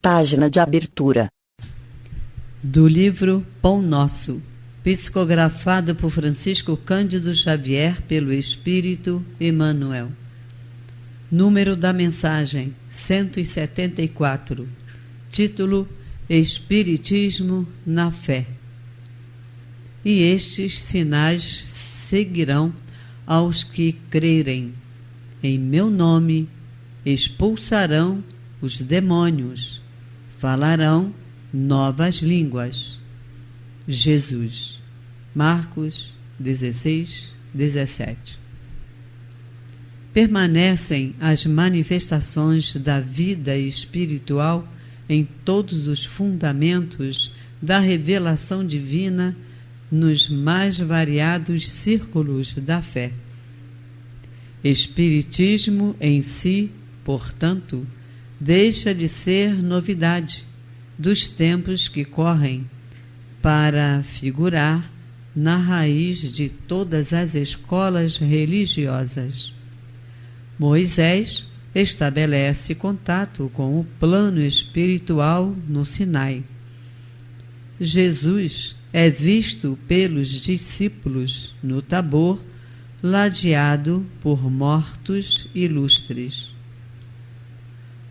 Página de abertura. Do livro Pão Nosso, psicografado por Francisco Cândido Xavier pelo Espírito Emmanuel. Número da mensagem 174. Título: Espiritismo na Fé. E estes sinais seguirão aos que crerem. Em meu nome expulsarão os demônios, falarão novas línguas. Jesus. Marcos 16, 17. Permanecem as manifestações da vida espiritual em todos os fundamentos da revelação divina nos mais variados círculos da fé. Espiritismo em si, portanto, deixa de ser novidade dos tempos que correm para figurar na raiz de todas as escolas religiosas. Moisés estabelece contato com o plano espiritual no Sinai. Jesus é visto pelos discípulos no Tabor, ladeado por mortos ilustres.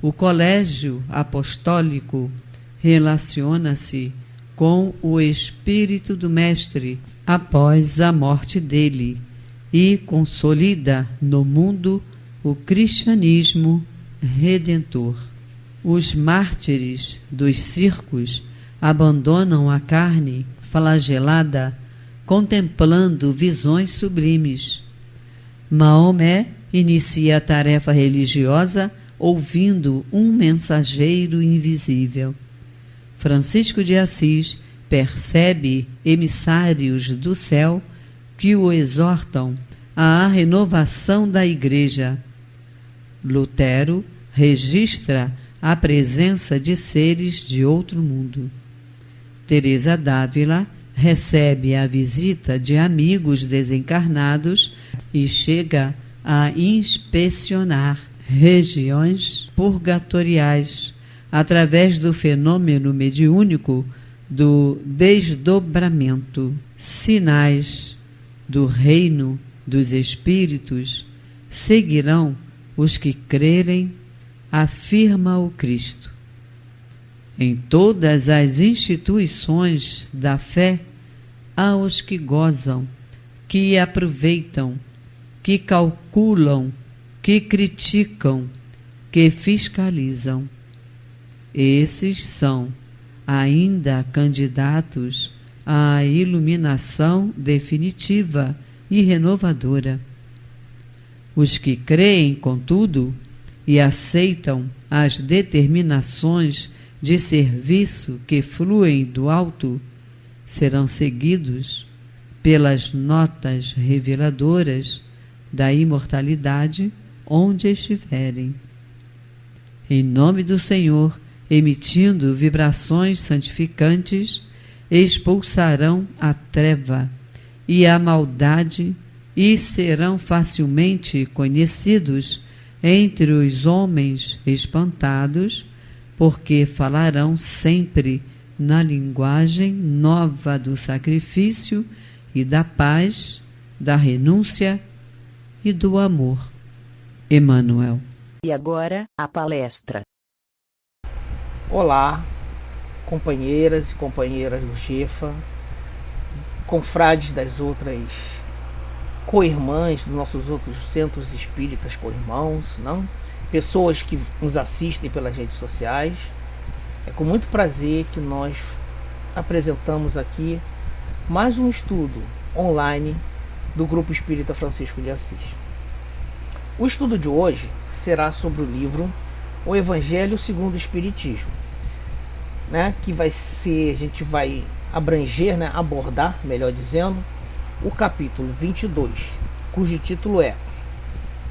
O colégio apostólico relaciona-se com o espírito do Mestre após a morte dele e consolida no mundo o cristianismo redentor. Os mártires dos circos abandonam a carne flagelada, contemplando visões sublimes. Maomé inicia a tarefa religiosa ouvindo um mensageiro invisível. Francisco de Assis percebe emissários do céu que o exortam à renovação da Igreja. Lutero registra a presença de seres de outro mundo. Teresa d'Ávila recebe a visita de amigos desencarnados e chega a inspecionar regiões purgatoriais através do fenômeno mediúnico do desdobramento. Sinais do reino dos espíritos seguirão os que crerem, afirma o Cristo. Em todas as instituições da fé há os que gozam, que aproveitam, que calculam, que criticam, que fiscalizam. Esses são ainda candidatos à iluminação definitiva e renovadora. Os que creem, contudo, e aceitam as determinações de serviço que fluem do alto, serão seguidos pelas notas reveladoras da imortalidade onde estiverem. Em nome do Senhor, emitindo vibrações santificantes, expulsarão a treva e a maldade e serão facilmente conhecidos entre os homens espantados, porque falarão sempre na linguagem nova do sacrifício e da paz, da renúncia e do amor. Emmanuel. E agora, a palestra. Olá, companheiras e companheiras do Jefa, confrades das outras co-irmãs dos nossos outros centros espíritas co-irmãos, não? Pessoas que nos assistem pelas redes sociais. É com muito prazer que nós apresentamos aqui mais um estudo online do Grupo Espírita Francisco de Assis. O estudo de hoje será sobre o livro O Evangelho segundo o Espiritismo, né? Que vai ser, a gente vai abranger, né? Abordar, melhor dizendo, o capítulo 22, cujo título é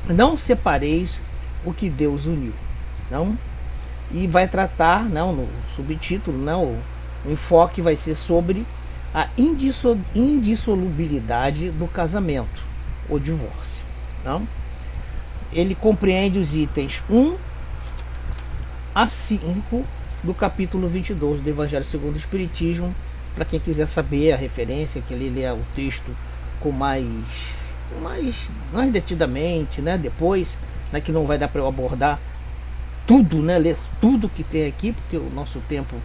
Não separeis o que Deus uniu, não? E vai tratar, não, no subtítulo, não, o enfoque vai ser sobre a indissolubilidade do casamento, o divórcio, não? Ele compreende os itens 1 a 5 do capítulo 22 do Evangelho segundo o Espiritismo, para quem quiser saber a referência, que ele lê o texto com mais detidamente, né, depois, né, que não vai dar para eu abordar tudo, né, ler tudo que tem aqui, porque o nosso tempo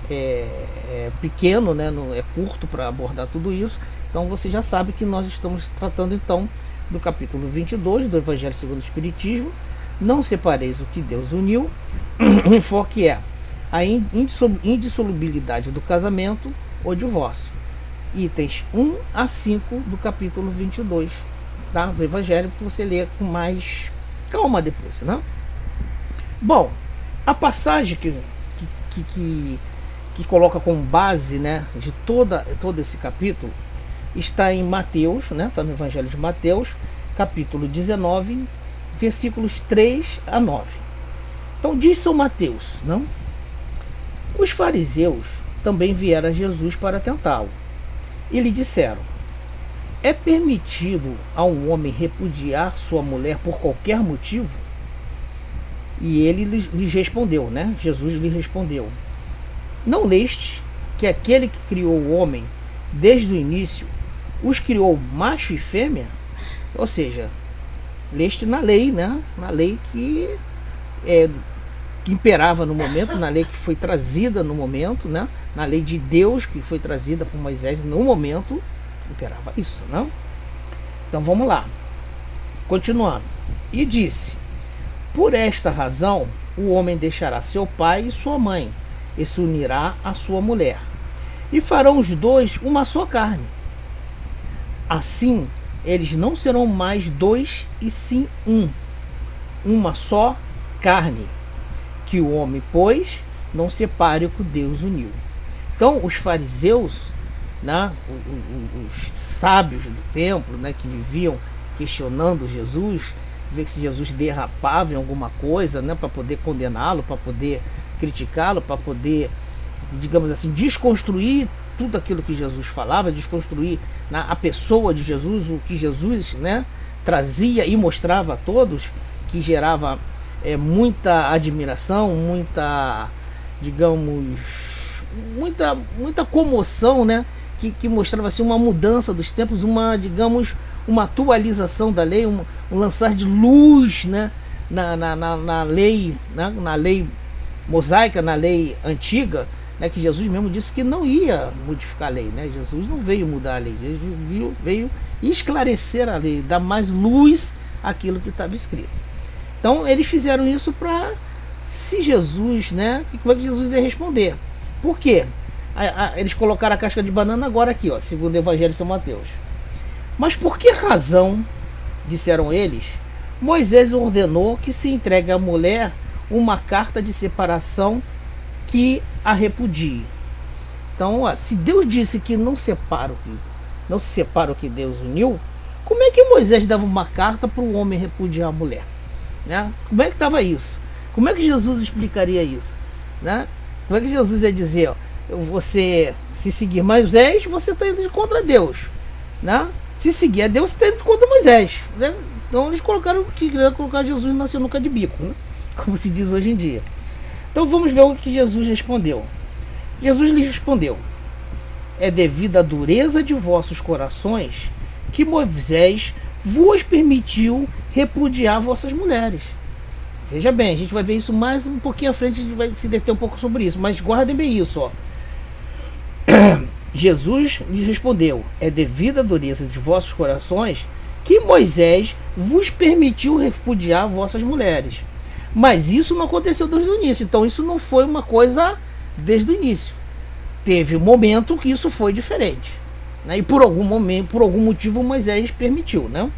é pequeno, né, não é curto para abordar tudo isso. Então você já sabe que nós estamos tratando então do capítulo 22 do Evangelho segundo o Espiritismo. Não separeis o que Deus uniu. O enfoque é a indissolubilidade do casamento ou divórcio. Itens 1 a 5 do capítulo 22, tá? Do Evangelho, que você lê com mais calma depois, né? Bom, a passagem que coloca como base, né, de todo esse capítulo está em Mateus, né? Está no Evangelho de Mateus, capítulo 19, versículos 3 a 9. Então diz São Mateus, não? Os fariseus também vieram a Jesus para tentá-lo e lhe disseram: é permitido a um homem repudiar sua mulher por qualquer motivo? E ele lhes respondeu, né? Jesus lhe respondeu: não leste que aquele que criou o homem desde o início os criou macho e fêmea? Ou seja, leste na lei, né? Na lei que imperava no momento, na lei que foi trazida no momento, né? Na lei de Deus que foi trazida por Moisés no momento, imperava isso, não? Então vamos lá, continuando. E disse: por esta razão o homem deixará seu pai e sua mãe e se unirá à sua mulher, e farão os dois uma só carne. Assim eles não serão mais dois, e sim uma só carne. Que o homem, pois, não separe o que Deus uniu. Então, os fariseus, né, os sábios do templo, né, que viviam questionando Jesus, ver se Jesus derrapava em alguma coisa, né, para poder condená-lo, para poder criticá-lo, para poder, digamos assim, desconstruir tudo aquilo que Jesus falava, desconstruir a pessoa de Jesus, o que Jesus, né, trazia e mostrava a todos, que gerava muita admiração, muita, digamos, muita comoção, né, que mostrava assim uma mudança dos tempos, uma atualização da lei, um lançar de luz, né, na lei, né, na lei mosaica, na lei antiga, né, que Jesus mesmo disse que não ia modificar a lei, né? Jesus não veio mudar a lei, ele veio esclarecer a lei, dar mais luz àquilo que estava escrito. Então eles fizeram isso para, se Jesus, né, como é que Jesus ia responder? Por quê? Eles colocaram a casca de banana agora aqui, ó, segundo o Evangelho de São Mateus. Mas por que razão, disseram eles, Moisés ordenou que se entregue à mulher uma carta de separação que a repudie? Então, ó, se Deus disse que não se separa o que Deus uniu, como é que Moisés dava uma carta para o homem repudiar a mulher? Né? Como é que estava isso? Como é que Jesus explicaria isso? Né? Como é que Jesus ia dizer, ó, você, se seguir Moisés, você está indo contra Deus, né? Se seguir a Deus, você está indo contra Moisés, né? Então eles queriam colocar Jesus na sinuca de bico, né? Como se diz hoje em dia. Então vamos ver o que Jesus respondeu. Jesus lhes respondeu: é devido à dureza de vossos corações que Moisés vos permitiu repudiar vossas mulheres. Veja bem, a gente vai ver isso mais um pouquinho à frente, a gente vai se deter um pouco sobre isso, mas guardem bem isso, ó. Jesus lhes respondeu: é devido à dureza de vossos corações que Moisés vos permitiu repudiar vossas mulheres. Mas isso não aconteceu desde o início, então isso não foi uma coisa desde o início. Teve um momento que isso foi diferente, né? E por algum motivo Moisés permitiu, né?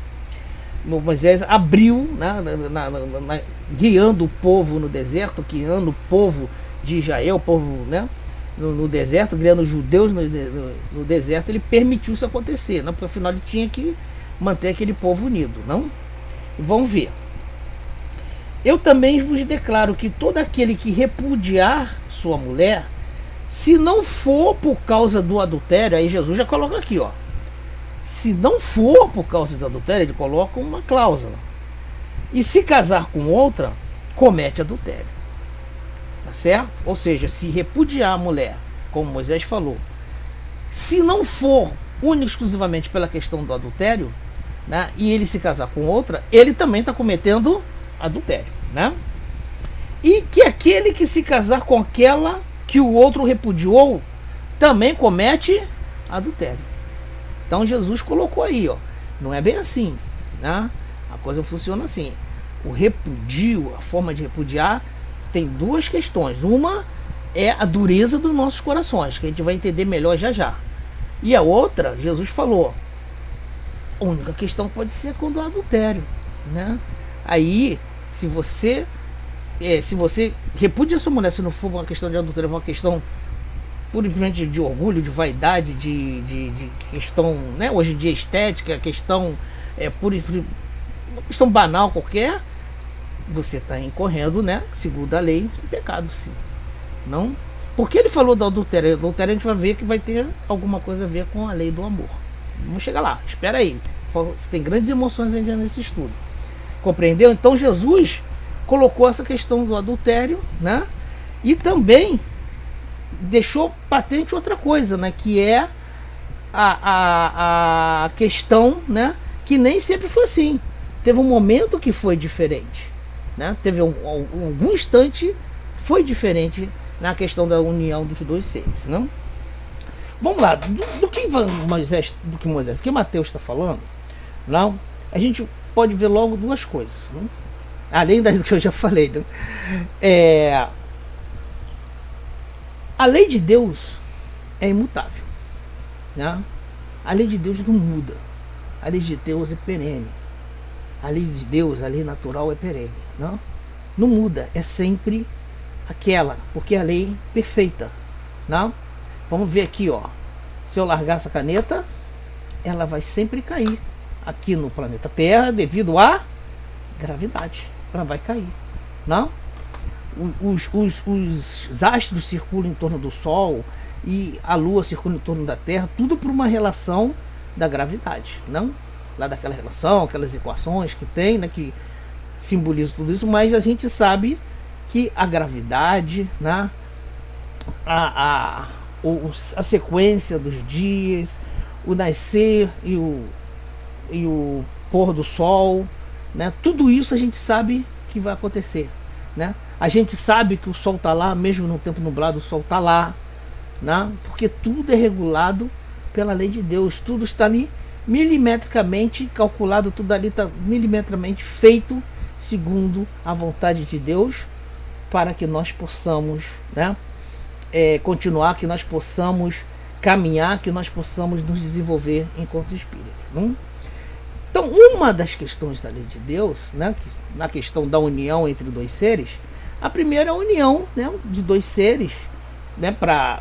Moisés abriu, né, guiando o povo no deserto, guiando o povo de Israel, o povo, né, no deserto, guiando os judeus no deserto. Ele permitiu isso acontecer, né? Porque afinal ele tinha que manter aquele povo unido, não? E vamos ver. Eu também vos declaro que todo aquele que repudiar sua mulher, se não for por causa do adultério, aí Jesus já coloca aqui, ó. Se não for por causa do adultério, ele coloca uma cláusula. E se casar com outra, comete adultério. tá certo? Ou seja, se repudiar a mulher, como Moisés falou, se não for única e exclusivamente pela questão do adultério, né, e ele se casar com outra, ele também está cometendo adultério, né? E que aquele que se casar com aquela que o outro repudiou também comete adultério. Então Jesus colocou aí, ó, não é bem assim, né? A coisa funciona assim. O repudio, a forma de repudiar, tem duas questões. Uma é a dureza dos nossos corações, que a gente vai entender melhor já já. E a outra, Jesus falou, a única questão pode ser quando há adultério, né? Aí, se você repudia a sua mulher, se não for uma questão de adultério, é uma questão puramente de orgulho, de vaidade, de questão, né? Hoje em dia estética, questão uma questão banal qualquer, você está incorrendo, né? Segundo a lei, em pecado, sim. Não? Porque ele falou do adultério. Adultério a gente vai ver que vai ter alguma coisa a ver com a lei do amor. Vamos chegar lá, espera aí. Tem grandes emoções ainda nesse estudo. Compreendeu? Então Jesus colocou essa questão do adultério, né? E também deixou patente outra coisa, né? Que é a questão, né? Que nem sempre foi assim. Teve um momento que foi diferente, né? Teve algum instante foi diferente na questão da união dos dois seres, não? Vamos lá, do que Mateus está falando, não? A gente pode ver logo duas coisas, não? Além das que eu já falei, não? A lei de Deus é imutável, né? A lei de Deus não muda. A lei de Deus é perene. A lei de Deus, a lei natural é perene, não? Não muda, é sempre aquela, porque é a lei perfeita, não? Vamos ver aqui, ó. Se eu largar essa caneta, ela vai sempre cair aqui no planeta Terra devido à gravidade. Ela vai cair, não? Os astros circulam em torno do Sol e a Lua circula em torno da Terra, tudo por uma relação da gravidade, não? Lá daquela relação, aquelas equações que tem, né, que simbolizam tudo isso, mas a gente sabe que a gravidade, né, a sequência dos dias, o nascer e o pôr do sol, né, tudo isso a gente sabe que vai acontecer, né? A gente sabe que o sol está lá, mesmo no tempo nublado o sol está lá, né? Porque tudo é regulado pela lei de Deus, tudo está ali milimetricamente calculado, tudo ali está milimetricamente feito segundo a vontade de Deus, para que nós possamos, né, continuar, que nós possamos caminhar, que nós possamos nos desenvolver enquanto espírito, não? Então, uma das questões da lei de Deus, né, na questão da união entre dois seres, a primeira é a união, né, de dois seres, né, para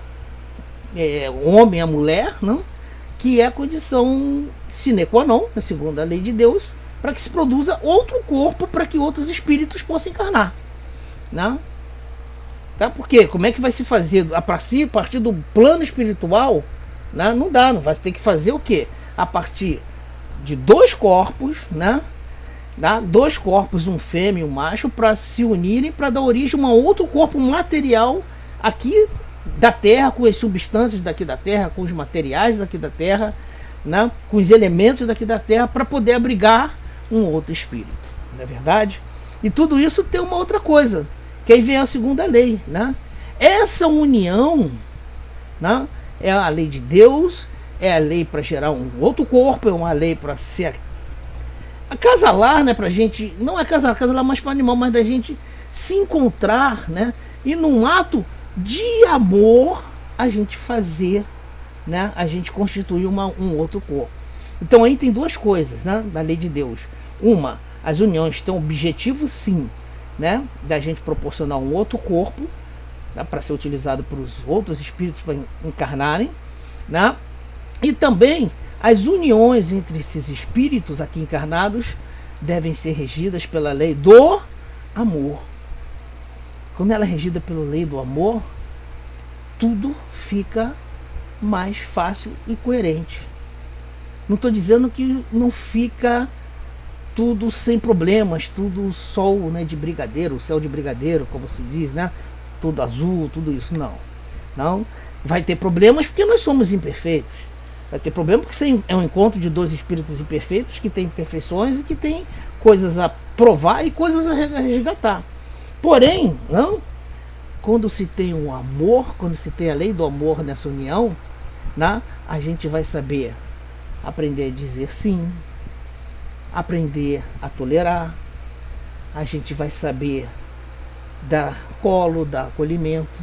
o homem e a mulher, não? Que é a condição sine qua non, segundo a lei de Deus, para que se produza outro corpo para que outros espíritos possam encarnar, não? Tá? Porque como é que vai se fazer a partir do plano espiritual, né? Não dá, não vai ter que fazer o quê? A partir de dois corpos, né? Dois corpos, um fêmea e um macho, para se unirem, para dar origem a um outro corpo material aqui da Terra, com as substâncias daqui da Terra, com os materiais daqui da Terra, né? Com os elementos daqui da Terra, para poder abrigar um outro espírito, não é verdade? E tudo isso tem uma outra coisa, que aí vem a segunda lei, né? Essa união, né, é a lei de Deus, é a lei para gerar um outro corpo, é uma lei para ser acasalar, né, pra gente, não é casalar mais para animal, mas da gente se encontrar, né, e num ato de amor a gente fazer, né, a gente constituir um outro corpo. Então aí tem duas coisas, né, da lei de Deus. Uma, as uniões têm o objetivo, sim, né, da gente proporcionar um outro corpo, né, para ser utilizado para os outros espíritos para encarnarem, né? E também as uniões entre esses espíritos aqui encarnados devem ser regidas pela lei do amor. Quando ela é regida pela lei do amor, tudo fica mais fácil e coerente. Não estou dizendo que não fica tudo sem problemas, tudo sol, né, de brigadeiro, céu de brigadeiro, como se diz, né? tudo azul, tudo isso. Não. Não. Vai ter problemas porque nós somos imperfeitos. Vai ter problema porque é um encontro de dois espíritos imperfeitos que têm imperfeições e que têm coisas a provar e coisas a resgatar. Porém, não, quando se tem um amor, quando se tem a lei do amor nessa união, né, a gente vai saber aprender a dizer sim, aprender a tolerar, a gente vai saber dar colo, dar acolhimento,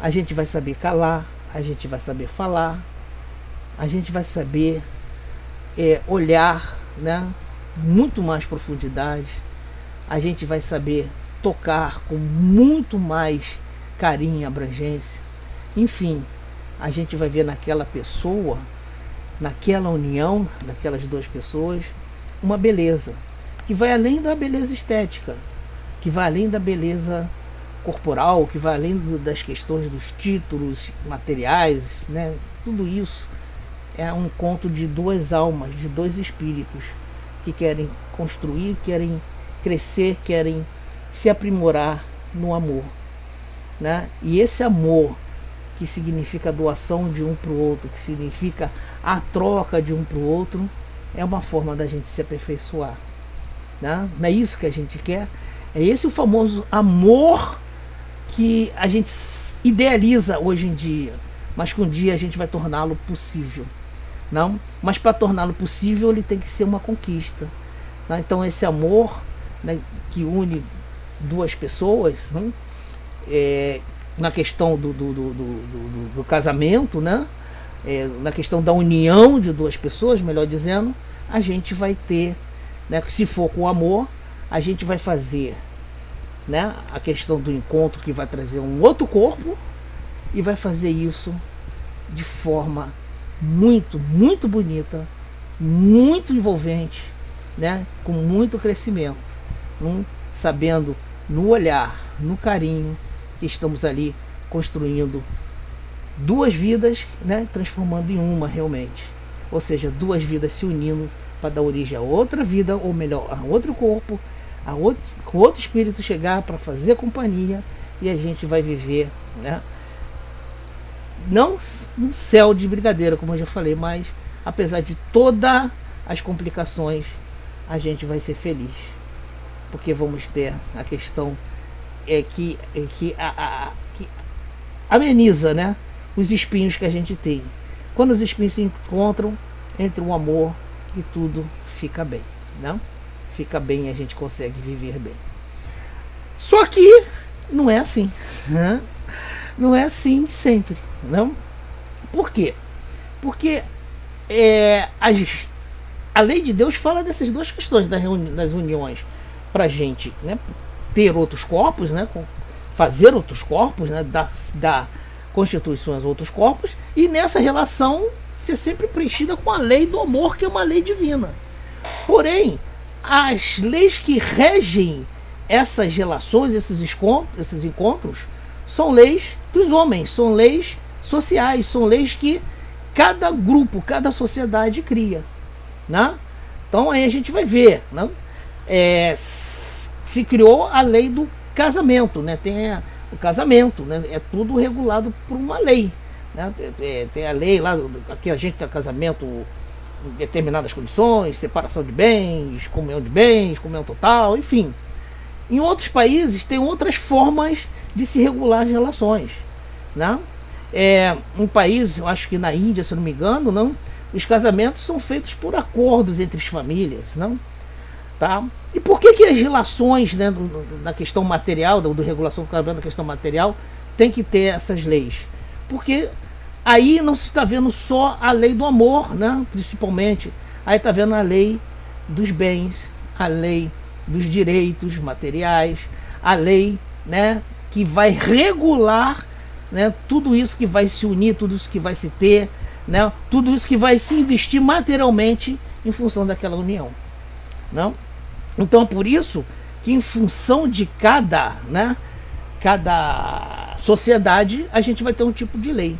a gente vai saber calar, a gente vai saber falar, a gente vai saber olhar, né, muito mais profundidade, a gente vai saber tocar com muito mais carinho e abrangência. Enfim, a gente vai ver naquela pessoa, naquela união daquelas duas pessoas, uma beleza que vai além da beleza estética, que vai além da beleza corporal, que vai além das questões dos títulos materiais, né? Tudo isso é um encontro de duas almas, de dois espíritos que querem construir, querem crescer, querem se aprimorar no amor, né? E esse amor que significa a doação de um para o outro, que significa a troca de um para o outro, é uma forma da gente se aperfeiçoar, né? Não é isso que a gente quer? É esse o famoso amor que a gente idealiza hoje em dia, mas que um dia a gente vai torná-lo possível. Não? Mas para torná-lo possível ele tem que ser uma conquista, né? Então esse amor, né, que une duas pessoas, né, na questão do casamento, né, na questão da união de duas pessoas, melhor dizendo, a gente vai ter, né, se for com amor, a gente vai fazer, né, a questão do encontro que vai trazer um outro corpo e vai fazer isso de forma muito, muito bonita, muito envolvente, né, com muito crescimento, sabendo no olhar, no carinho, que estamos ali construindo duas vidas, né, transformando em uma realmente, ou seja, duas vidas se unindo para dar origem a outra vida, ou melhor, a outro corpo, com outro espírito chegar para fazer companhia, e a gente vai viver, né, não um céu de brigadeiro, como eu já falei, mas apesar de todas as complicações, a gente vai ser feliz, porque vamos ter a questão que ameniza, né, os espinhos que a gente tem. Quando os espinhos se encontram, entre o amor e tudo fica bem, não? Fica bem e a gente consegue viver bem. Só que não é assim, né? Não é assim sempre, não? Por quê? Porque a lei de Deus fala dessas duas questões das uniões para a gente, né, ter outros corpos, né, fazer outros corpos, né, dar constituições a outros corpos, e nessa relação ser sempre preenchida com a lei do amor, que é uma lei divina. Porém, as leis que regem essas relações, esses encontros, são leis dos homens, são leis sociais, são leis que cada grupo, cada sociedade cria, né? Então aí a gente vai ver, né? Se criou a lei do casamento, né? Tem o casamento, né? É tudo regulado por uma lei, né? Tem a lei lá, aqui a gente tem casamento em determinadas condições, separação de bens, comunhão total, enfim. Em outros países tem outras formas de se regular as relações, né? Um país, eu acho que na Índia, se eu não me engano, não, os casamentos são feitos por acordos entre as famílias, não? Tá? E por que as relações, né, na questão material, do regulação do casamento, na questão material, tem que ter essas leis? Porque aí não se está vendo só a lei do amor, né, principalmente. Aí está vendo a lei dos bens, a lei dos direitos materiais, a lei, né, que vai regular, né, tudo isso que vai se unir, tudo isso que vai se ter, né, tudo isso que vai se investir materialmente em função daquela união, não? Então, por isso que em função de cada sociedade, a gente vai ter um tipo de lei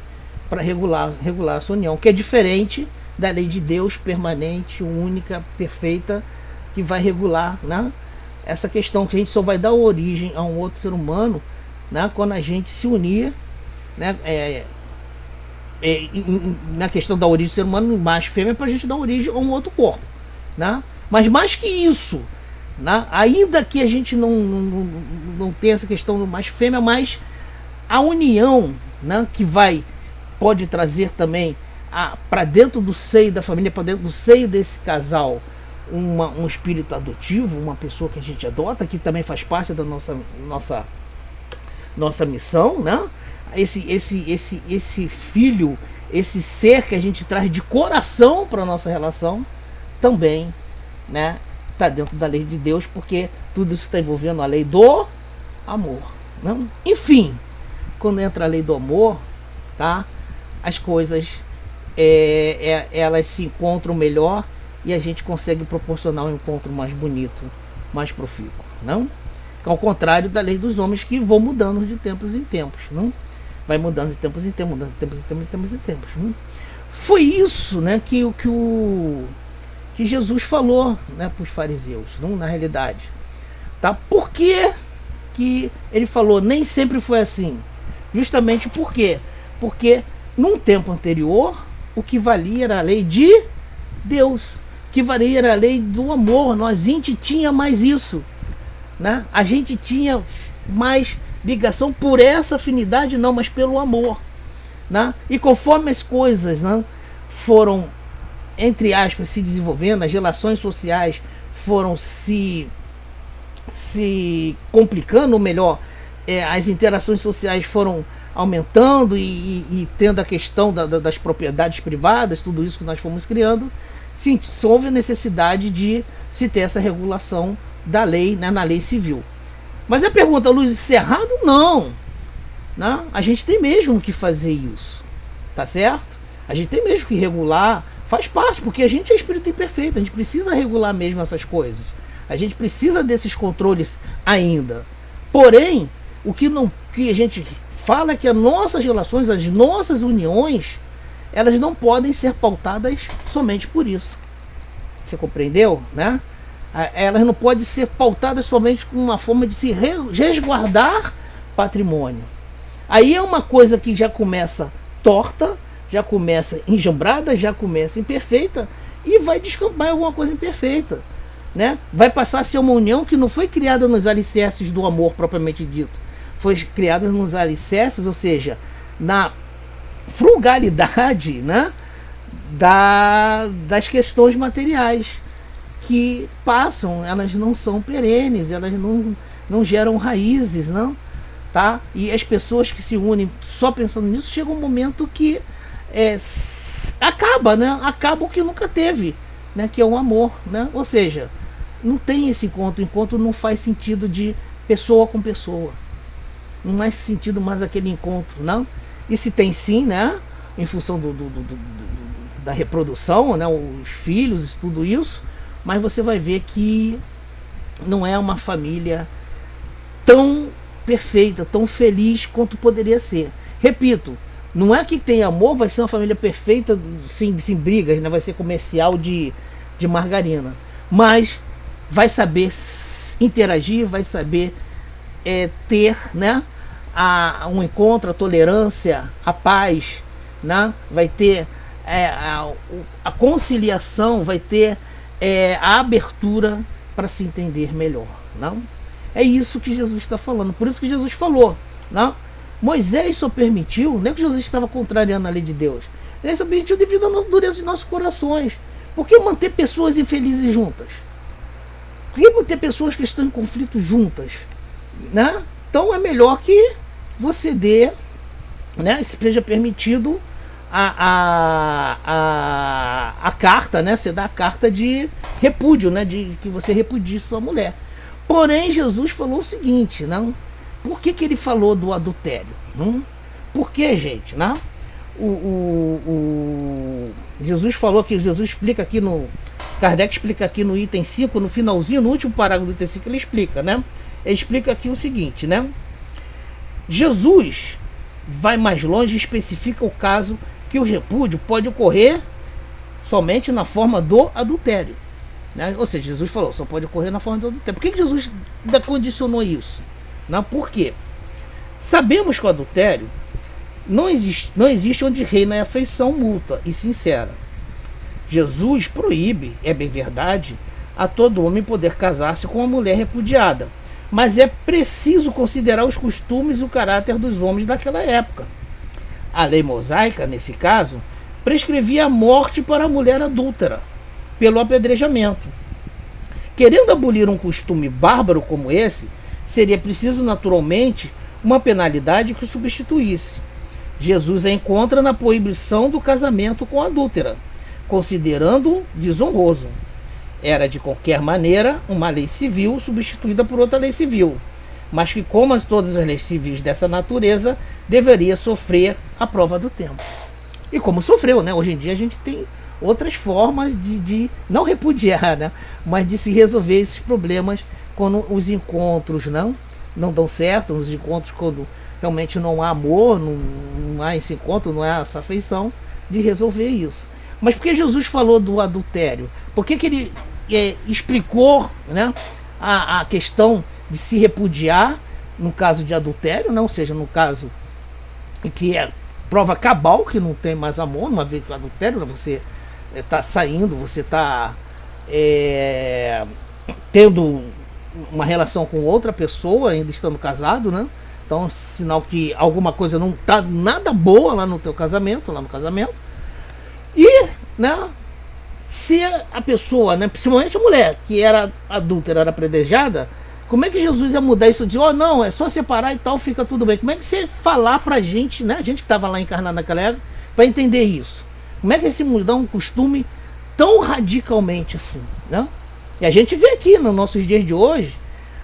para regular a sua união, que é diferente da lei de Deus permanente, única, perfeita, que vai regular, né, essa questão que a gente só vai dar origem a um outro ser humano né, quando a gente se unir, né, na questão da origem do ser humano, macho e fêmea, para a gente dar origem a um outro corpo, né? Mas mais que isso, né, ainda que a gente não tenha essa questão do macho e fêmea, mas a união, né, que pode trazer também para dentro do seio da família, para dentro do seio desse casal, um espírito adotivo, uma pessoa que a gente adota, que também faz parte da nossa missão, né? Esse filho, esse ser que a gente traz de coração para a nossa relação, também, né, está dentro da lei de Deus, porque tudo isso está envolvendo a lei do amor, né? Enfim, quando entra a lei do amor, tá, as coisas elas se encontram melhor e a gente consegue proporcionar um encontro mais bonito, mais profícuo, não? Ao contrário da lei dos homens, que vão mudando de tempos em tempos, não? Vai mudando de tempos em tempos, mudando de tempos em tempos, não? Foi isso, né, que Jesus falou, né, para os fariseus, não? Na realidade, tá? Por que ele falou nem sempre foi assim? Justamente por quê? Porque num tempo anterior, o que valia era a lei de Deus, o que valia era a lei do amor. A gente tinha mais isso, né? A gente tinha mais ligação por essa afinidade, não, mas pelo amor, né? E conforme as coisas, né, foram, entre aspas, se desenvolvendo, as relações sociais foram se complicando, ou melhor, as interações sociais foram aumentando e tendo a questão das propriedades privadas, tudo isso que nós fomos criando, sim, houve a necessidade de se ter essa regulação da lei, né, na lei civil. Mas a pergunta, Luiz, isso é errado? Não, né? A gente tem mesmo que fazer isso, tá certo? A gente tem mesmo que regular, faz parte, porque a gente é espírito imperfeito, a gente precisa regular mesmo essas coisas, a gente precisa desses controles ainda. Porém, o que a gente fala é que as nossas relações, as nossas uniões, elas não podem ser pautadas somente por isso. Você compreendeu, né? Elas não podem ser pautadas somente com uma forma de se resguardar patrimônio. Aí é uma coisa que já começa torta, já começa enjambrada, já começa imperfeita e vai descambar em alguma coisa imperfeita, né? Vai passar a ser uma união que não foi criada nos alicerces do amor propriamente dito, foi criada nos alicerces, ou seja, na frugalidade, né, das questões materiais, que passam, elas não são perenes, elas não geram raízes, não, tá? E as pessoas que se unem só pensando nisso, chega um momento que acaba, né? Acaba o que nunca teve, né? Que é o amor, né? Ou seja, não tem esse encontro. O encontro não faz sentido de pessoa com pessoa. Não faz sentido mais aquele encontro, não. E se tem sim, né? Em função da reprodução, né? Os filhos, tudo isso. Mas você vai ver que não é uma família tão perfeita, tão feliz quanto poderia ser. Repito, não é que tem amor, vai ser uma família perfeita, sem brigas, né? Vai ser comercial de margarina. Mas vai saber interagir, vai saber ter, né, um encontro, a tolerância, a paz, né? Vai ter a conciliação, vai ter a abertura para se entender melhor, não? É isso que Jesus está falando. Por isso que Jesus falou, não? Moisés só permitiu, não é que Jesus estava contrariando a lei de Deus, ele só permitiu devido à dureza de nossos corações. Por que manter pessoas infelizes juntas? Por que manter pessoas que estão em conflito juntas, né? Então é melhor que você dê, né, seja permitido a carta, né? Você dá a carta de repúdio, né? De que você repudie sua mulher. Porém, Jesus falou o seguinte, não? Por que ele falou do adultério? Por que, gente, né? Jesus falou que Jesus explica aqui Kardec explica aqui no item 5, no finalzinho, no último parágrafo do item 5, ele explica, né? Ele explica aqui o seguinte, né? Jesus vai mais longe e especifica o caso que o repúdio pode ocorrer somente na forma do adultério, né? Ou seja, Jesus falou, só pode ocorrer na forma do adultério. Por que Jesus condicionou isso? Não, por quê? Sabemos que o adultério não existe onde reina a afeição mútua e sincera. Jesus proíbe, é bem verdade, a todo homem poder casar-se com uma mulher repudiada, mas é preciso considerar os costumes e o caráter dos homens daquela época. A lei mosaica, nesse caso, prescrevia a morte para a mulher adúltera, pelo apedrejamento. Querendo abolir um costume bárbaro como esse, seria preciso naturalmente uma penalidade que o substituísse. Jesus a encontra na proibição do casamento com a adúltera, considerando-o desonroso. Era de qualquer maneira uma lei civil substituída por outra lei civil, mas que, como todas as leis civis dessa natureza, deveria sofrer a prova do tempo. E como sofreu, né? Hoje em dia a gente tem outras formas de não repudiar, né? Mas de se resolver esses problemas quando os encontros não dão certo, os encontros quando realmente não há amor, não há esse encontro, não há essa afeição, de resolver isso. Mas por que Jesus falou do adultério? Por que ele explicou, né, a questão de se repudiar no caso de adultério, não? Ou seja, no caso que é prova cabal que não tem mais amor, uma vez que o adultério, né, você está saindo, você está tendo uma relação com outra pessoa, ainda estando casado, né? Então, sinal que alguma coisa não está nada boa lá no teu casamento, lá no casamento. E, né, se a pessoa, né, principalmente a mulher que era adúltera, era predejada, como é que Jesus ia mudar isso de, não, é só separar e tal, fica tudo bem? Como é que você falar pra gente, né, a gente que estava lá encarnado naquela época, para entender isso? Como é que se mudar um costume tão radicalmente assim, né? E a gente vê aqui nos nossos dias de hoje,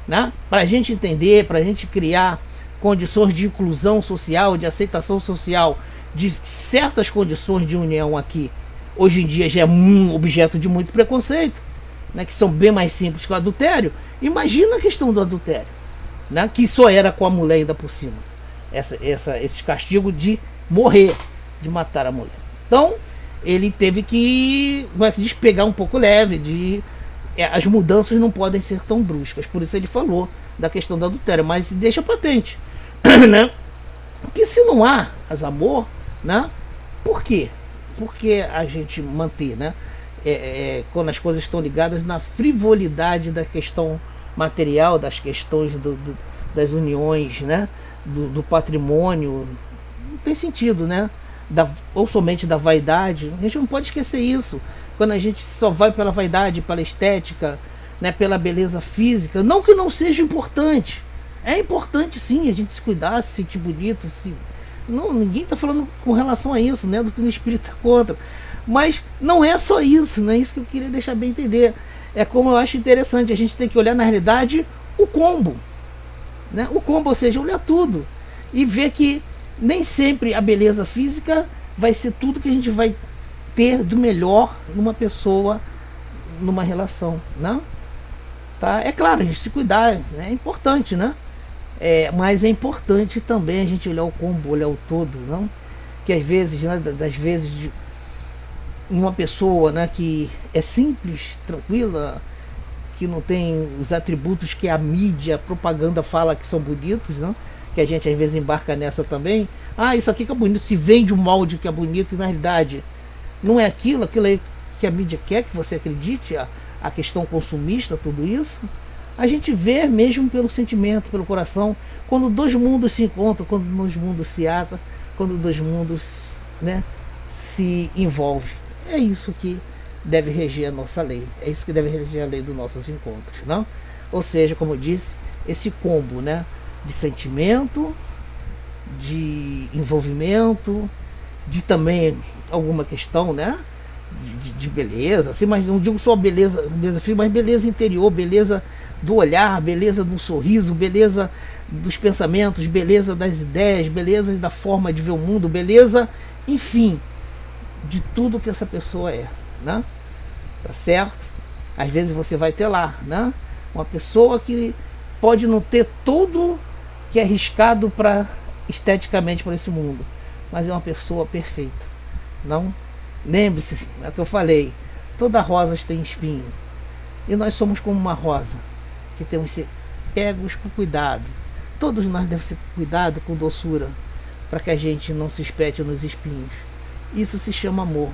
né, para a gente entender, para a gente criar condições de inclusão social, de aceitação social, de certas condições de união aqui, hoje em dia já é objeto de muito preconceito, né, que são bem mais simples que o adultério. Imagina a questão do adultério, né, que só era com a mulher ainda por cima. Esse castigo de morrer, de matar a mulher. Então, ele teve que despegar um pouco leve, as mudanças não podem ser tão bruscas. Por isso ele falou da questão do adultério, mas deixa patente, né? Que se não há amor, né? Por quê? Por que a gente manter, né? Quando as coisas estão ligadas na frivolidade da questão material, das questões das uniões, né? Do patrimônio, não tem sentido, né? Ou somente da vaidade. A gente não pode esquecer isso. Quando a gente só vai pela vaidade, pela estética, né, pela beleza física, não que não seja importante. É importante sim a gente se cuidar, se sentir bonito. Não, ninguém está falando com relação a isso, né? A doutrina espírita contra. Mas não é só isso, né? Isso que eu queria deixar bem entender. É como eu acho interessante, a gente tem que olhar na realidade o combo, né? O combo, ou seja, olhar tudo e ver que nem sempre a beleza física vai ser tudo que a gente vai ter do melhor numa pessoa, numa relação, né? Tá? É claro, a gente se cuidar, né? É importante, né? Mas é importante também a gente olhar o combo, olhar o todo, não? Que às vezes, né, das vezes de uma pessoa, né, que é simples, tranquila, que não tem os atributos que a mídia, a propaganda fala que são bonitos, não? Que a gente às vezes embarca nessa também. Isso aqui que é bonito, se vende um molde que é bonito e na realidade não é aquilo aí que a mídia quer que você acredite, a questão consumista, tudo isso. A gente vê mesmo pelo sentimento, pelo coração, quando dois mundos se encontram, quando dois mundos se atam, quando dois mundos, né, se envolvem. É isso que deve reger a nossa lei, é isso que deve reger a lei dos nossos encontros, não? Ou seja, como eu disse, esse combo, né, de sentimento, de envolvimento, de também alguma questão, né, de beleza, assim, mas não digo só beleza física, mas beleza interior, beleza do olhar, beleza do sorriso, beleza dos pensamentos, beleza das ideias, beleza da forma de ver o mundo, beleza, enfim, de tudo que essa pessoa é, né? Tá certo? Às vezes você vai ter lá, né, uma pessoa que pode não ter tudo que é arriscado para esteticamente para esse mundo, mas é uma pessoa perfeita, não? Lembre-se, é o que eu falei, toda rosa tem espinho, e nós somos como uma rosa que temos que ser pegos com cuidado, todos nós devemos ser cuidado com doçura, para que a gente não se espete nos espinhos. Isso se chama amor.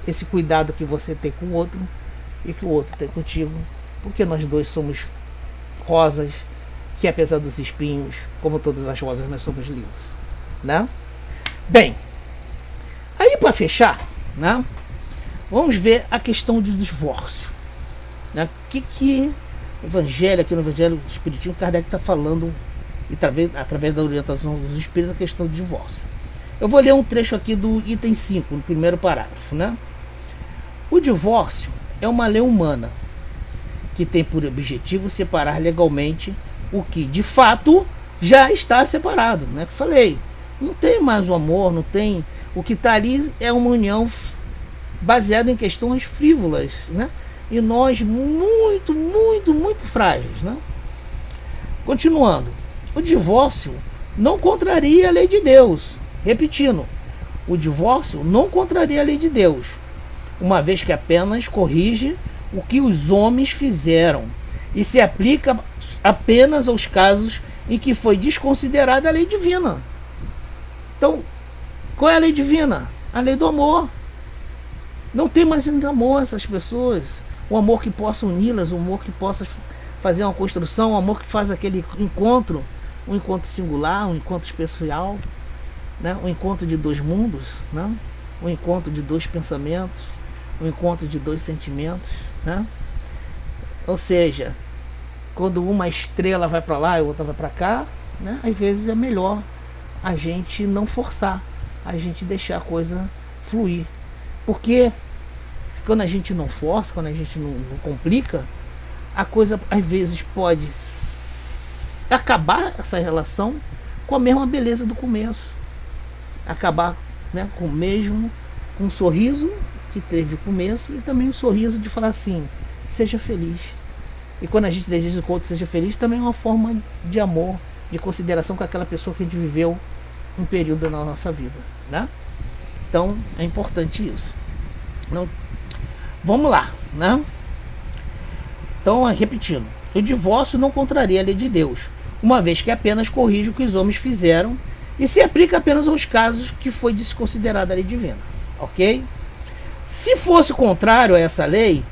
Esse cuidado que você tem com o outro e que o outro tem contigo, porque nós dois somos rosas, que apesar dos espinhos, como todas as rosas, nós somos lindos, né? Bem, aí para fechar, né, vamos ver a questão do divórcio, né? Que Evangelho, aqui no Evangelho do Espiritismo, Kardec está falando, e através da orientação dos espíritos, a questão do divórcio. Eu vou ler um trecho aqui do item 5, no primeiro parágrafo, né? O divórcio é uma lei humana que tem por objetivo separar legalmente o que de fato já está separado, né? Que falei, não tem mais o amor, não tem, o que está ali é uma união baseada em questões frívolas, né? E nós muito frágeis, né? Continuando, o divórcio não contraria a lei de Deus. Repetindo, o divórcio não contraria a lei de Deus, uma vez que apenas corrige o que os homens fizeram e se aplica apenas aos casos em que foi desconsiderada a lei divina. Então, qual é a lei divina? A lei do amor. Não tem mais amor essas pessoas. O amor que possa uni-las, o amor que possa fazer uma construção, o amor que faz aquele encontro, um encontro singular, um encontro especial, né? Um encontro de dois mundos, né? Um encontro de dois pensamentos, um encontro de dois sentimentos, né? Ou seja, quando uma estrela vai para lá e a outra vai para cá, né? Às vezes é melhor a gente não forçar, a gente deixar a coisa fluir, porque quando a gente não força, quando a gente não complica, a coisa às vezes pode acabar essa relação com a mesma beleza do começo, acabar, né, com um sorriso que teve o começo e também um sorriso de falar assim, seja feliz. E quando a gente deseja que o outro seja feliz, também é uma forma de amor, de consideração com aquela pessoa que a gente viveu um período da nossa vida, né? Então é importante isso. Não, vamos lá, né? Então, repetindo, o divórcio não contraria a lei de Deus, uma vez que apenas corrige o que os homens fizeram e se aplica apenas aos casos que foi desconsiderada a lei divina, ok? Se fosse contrário a essa lei,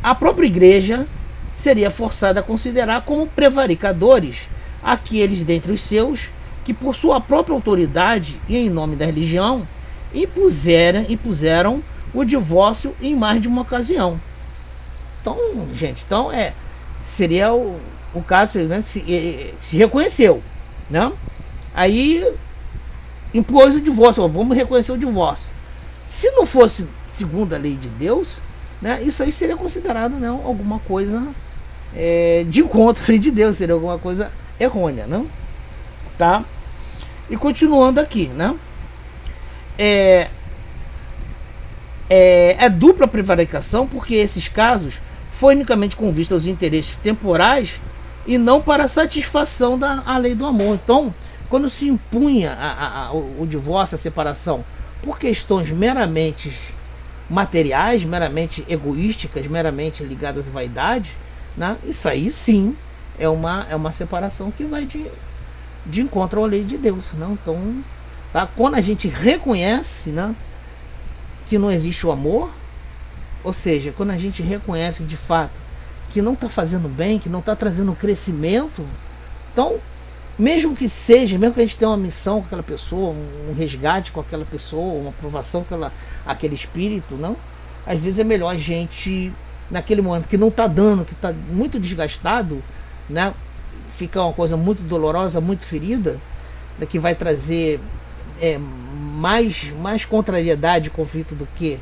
a própria igreja seria forçada a considerar como prevaricadores aqueles dentre os seus que, por sua própria autoridade e em nome da religião, impuseram o divórcio em mais de uma ocasião. Então, gente, seria o caso, né, se reconheceu, né? Aí impôs o divórcio, vamos reconhecer o divórcio. Se não fosse segundo a lei de Deus, né, isso aí seria considerado, né, alguma coisa de encontro à lei de Deus, seria alguma coisa errônea, não? Tá? E continuando aqui, né? É dupla prevaricação, porque esses casos foi unicamente com vista aos interesses temporais e não para a satisfação da lei do amor. Então, quando se impunha o divórcio, a separação, por questões meramente materiais, meramente egoísticas, meramente ligadas à vaidade, né, isso aí sim é uma separação que vai de encontro à lei de Deus, não? Então, tá? Quando a gente reconhece, né, que não existe o amor, ou seja, quando a gente reconhece de fato que não está fazendo bem, que não está trazendo crescimento, então, mesmo que a gente tenha uma missão com aquela pessoa, um resgate com aquela pessoa, uma aprovação com aquele espírito, não? Às vezes é melhor a gente, naquele momento que não está dando, que está muito desgastado, né, fica uma coisa muito dolorosa, muito ferida, né, que vai trazer mais contrariedade e conflito do que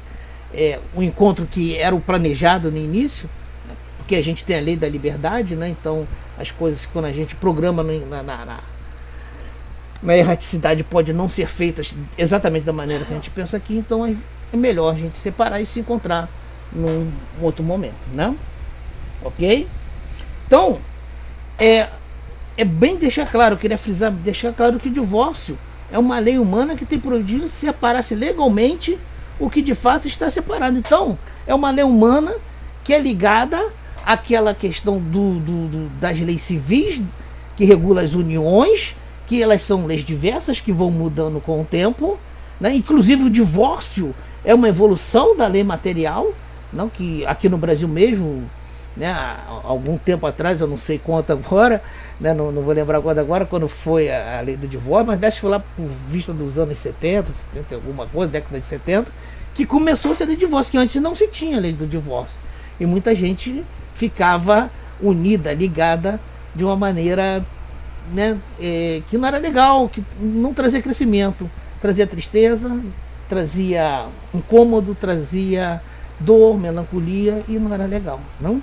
um encontro que era o planejado no início, porque a gente tem a lei da liberdade, né? Então as coisas, quando a gente programa na erraticidade, pode não ser feitas exatamente da maneira que a gente pensa aqui, então é melhor a gente separar e se encontrar num outro momento, né? Ok? Então é bem deixar claro, eu queria frisar, deixar claro que o divórcio é uma lei humana que tem por objetivo separar-se legalmente o que de fato está separado. Então, é uma lei humana que é ligada àquela questão das leis civis que regula as uniões, que elas são leis diversas que vão mudando com o tempo, né? Inclusive o divórcio é uma evolução da lei material, não que aqui no Brasil mesmo, né, há algum tempo atrás, eu não sei quanto agora, né, não vou lembrar agora quando foi a lei do divórcio, mas acho que foi lá por vista dos anos 70 alguma coisa, década de 70, que começou a ser lei do divórcio, que antes não se tinha lei do divórcio. E muita gente ficava unida, ligada de uma maneira, né, que não era legal, que não trazia crescimento, trazia tristeza, trazia incômodo, trazia dor, melancolia, e não era legal, não?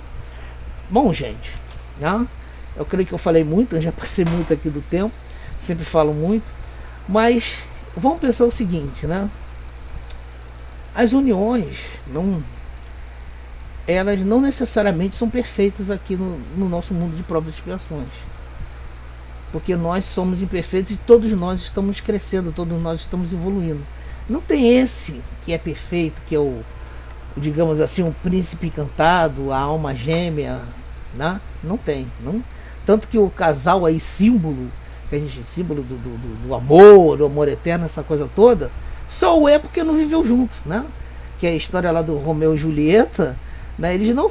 Bom, gente, né? Eu creio que eu falei muito, eu já passei muito aqui do tempo, sempre falo muito, mas vamos pensar o seguinte, né? As uniões, elas não necessariamente são perfeitas aqui no nosso mundo de provas e expiações, porque nós somos imperfeitos e todos nós estamos crescendo, todos nós estamos evoluindo. Não tem esse que é perfeito, que é digamos assim, um príncipe encantado, a alma gêmea, né? Não tem, não. Tanto que o casal aí, símbolo, que a gente, símbolo do amor, do amor eterno, essa coisa toda, só o é porque não viveu junto, né? Que é a história lá do Romeu e Julieta, né? Eles não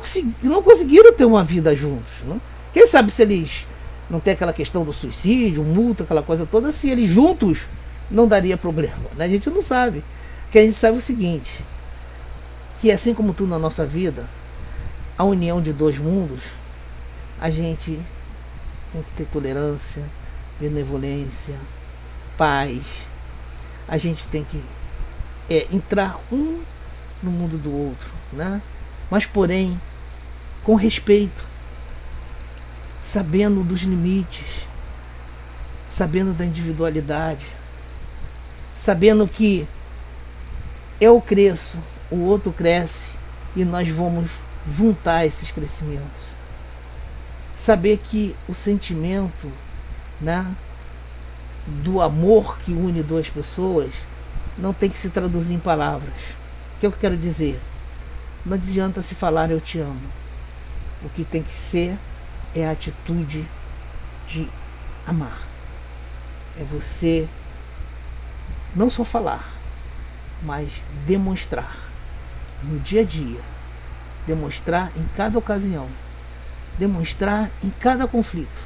conseguiram ter uma vida juntos, né? Quem sabe se eles não tem aquela questão do suicídio, multa, aquela coisa toda, se eles juntos não daria problema, né? A gente não sabe. O que a gente sabe é o seguinte, que assim como tudo na nossa vida, a união de dois mundos, a gente tem que ter tolerância, benevolência, paz. A gente tem que entrar um no mundo do outro, né? Mas porém com respeito, sabendo dos limites, sabendo da individualidade, sabendo que eu cresço, o outro cresce e nós vamos juntar esses crescimentos. Saber que o sentimento, né, do amor que une duas pessoas não tem que se traduzir em palavras. O que eu quero dizer? Não adianta se falar eu te amo. O que tem que ser é a atitude de amar. É você não só falar, mas demonstrar no dia a dia, demonstrar em cada ocasião, demonstrar em cada conflito,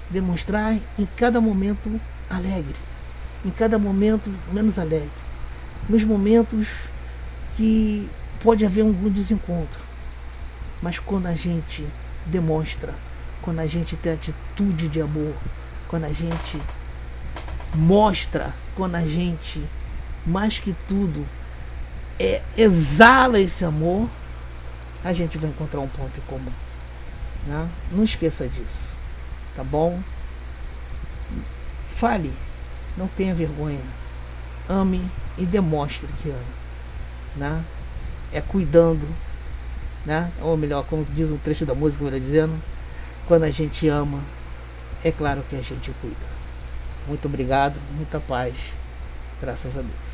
demonstrar em cada momento alegre, em cada momento menos alegre, nos momentos que pode haver algum desencontro, mas quando a gente demonstra, quando a gente tem atitude de amor, quando a gente mostra, quando a gente, mais que tudo, exala esse amor, a gente vai encontrar um ponto em comum, né? Não esqueça disso, tá bom? Fale, não tenha vergonha, ame e demonstre que ama, né? É cuidando, né? Ou melhor, como diz um trecho da música, melhor dizendo, quando a gente ama, é claro que a gente cuida. Muito obrigado, muita paz, graças a Deus.